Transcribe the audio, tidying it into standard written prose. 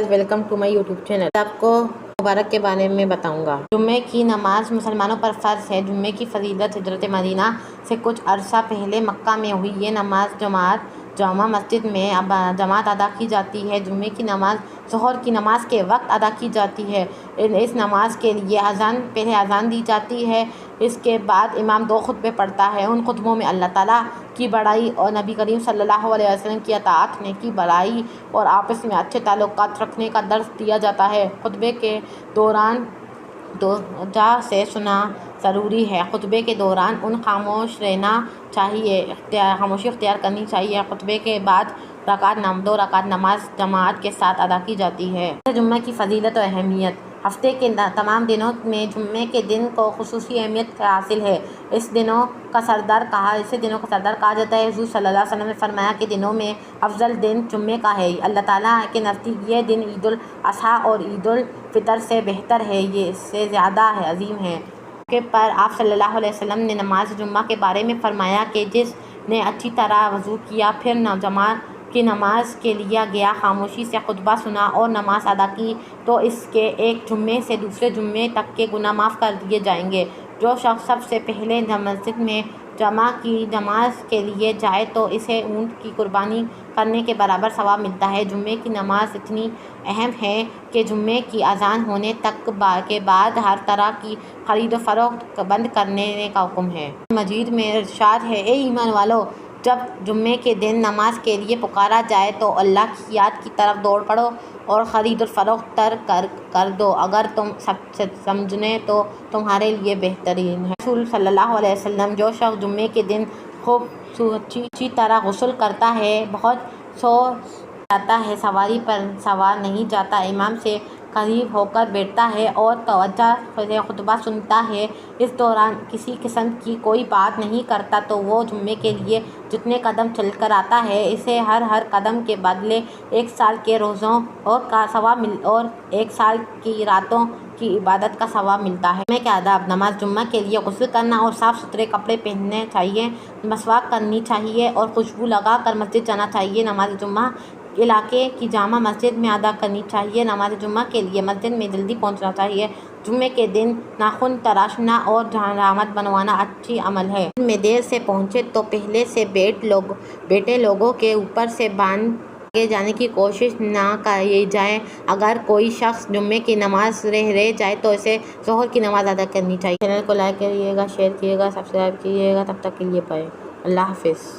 Welcome to my YouTube channel. آپ کو مبارک کے بارے میں بتاؤں گا۔ جمعے کی نماز مسلمانوں پر فرض ہے۔ جمعے کی فضیلت ہجرت مدینہ سے کچھ عرصہ پہلے مکہ میں ہوئی۔ یہ نماز جامع مسجد میں جماعت ادا کی جاتی ہے۔ جمعے کی نماز ظہر کی نماز کے وقت ادا کی جاتی ہے۔ اس نماز کے لیے پہلے اذان دی جاتی ہے۔ اس کے بعد امام 2 خطبے پڑھتا ہے۔ ان خطبوں میں اللہ تعالیٰ کی بڑائی اور نبی کریم صلی اللہ علیہ وسلم کی اطاعت، نیکی، بھلائی اور آپس میں اچھے تعلقات رکھنے کا درس دیا جاتا ہے۔ خطبے کے دوران توجہ سے سننا ضروری ہے۔ خطبے کے دوران خاموشی اختیار کرنی چاہیے۔ خطبے کے بعد 2 رکعت نماز جماعت کے ساتھ ادا کی جاتی ہے۔ جمعہ کی فضیلت و اہمیت۔ ہفتے کے تمام دنوں میں جمعے کے دن کو خصوصی اہمیت حاصل ہے۔ اسے دنوں کا سردار کہا جاتا ہے۔ حضور صلی اللہ علیہ وسلم نے فرمایا کہ دنوں میں افضل دن جمعے کا ہے۔ اللہ تعالیٰ کے نزدیک یہ دن عید الاضحیٰ اور عید الفطر سے بہتر ہے، یہ اس سے زیادہ عظیم ہے۔ اس موقع پر آپ صلی اللہ علیہ وسلم نے نماز جمعہ کے بارے میں فرمایا کہ جس نے اچھی طرح وضو کیا، پھر جماعت کی نماز کے لیے گیا، خاموشی سے خطبہ سنا اور نماز ادا کی، تو اس کے ایک جمعے سے دوسرے جمعے تک کے گناہ معاف کر دیے جائیں گے۔ جو شخص سب سے پہلے مسجد میں جمعہ کی نماز کے لیے جائے تو اسے اونٹ کی قربانی کرنے کے برابر ثواب ملتا ہے۔ جمعے کی نماز اتنی اہم ہے کہ جمعے کی اذان ہونے تک کے بعد ہر طرح کی خرید و فروخت بند کرنے کا حکم ہے۔ قرآن مجید میں ارشاد ہے، اے ایمان والو، جب جمعے کے دن نماز کے لیے پکارا جائے تو اللہ کی یاد کی طرف دوڑ پڑو اور خرید و فروخت ترک کر دو، اگر تم سمجھنے تو تمہارے لیے بہترین ہے۔ رسول صلی اللہ علیہ وسلم، جو شخص جمعے کے دن خوب اچھی طرح غسل کرتا ہے، بہت سو جاتا ہے، سواری پر سوار نہیں جاتا، امام سے قریب ہو کر بیٹھتا ہے اور توجہ سے خطبہ سنتا ہے، اس دوران کسی قسم کی کوئی بات نہیں کرتا، تو وہ جمعے کے لیے جتنے قدم چل کر آتا ہے، اسے ہر قدم کے بدلے 1 سال کے روزوں کا ثواب اور 1 سال کی راتوں کی عبادت کا ثواب ملتا ہے۔ جمعے کے آداب۔ نماز جمعہ کے لیے غسل کرنا اور صاف ستھرے کپڑے پہننے چاہیے، مسواک کرنی چاہیے اور خوشبو لگا کر مسجد جانا چاہیے۔ نماز جمعہ علاقے کی جامع مسجد میں ادا کرنی چاہیے۔ نماز جمعہ کے لیے مسجد میں جلدی پہنچنا چاہیے۔ جمعے کے دن ناخن تراشنا اور علامت بنوانا اچھی عمل ہے۔ مسجد میں دیر سے پہنچے تو پہلے سے بیٹھے لوگوں کے اوپر سے باندھ آگے جانے کی کوشش نہ کی جائے۔ اگر کوئی شخص جمعے کی نماز رہ جائے تو اسے ظہر کی نماز ادا کرنی چاہیے۔ چینل کو لائک کریے گا، شیئر کیجیے گا، سبسکرائب کیجیے گا۔ تب تک کے لیے بائے، اللہ حافظ۔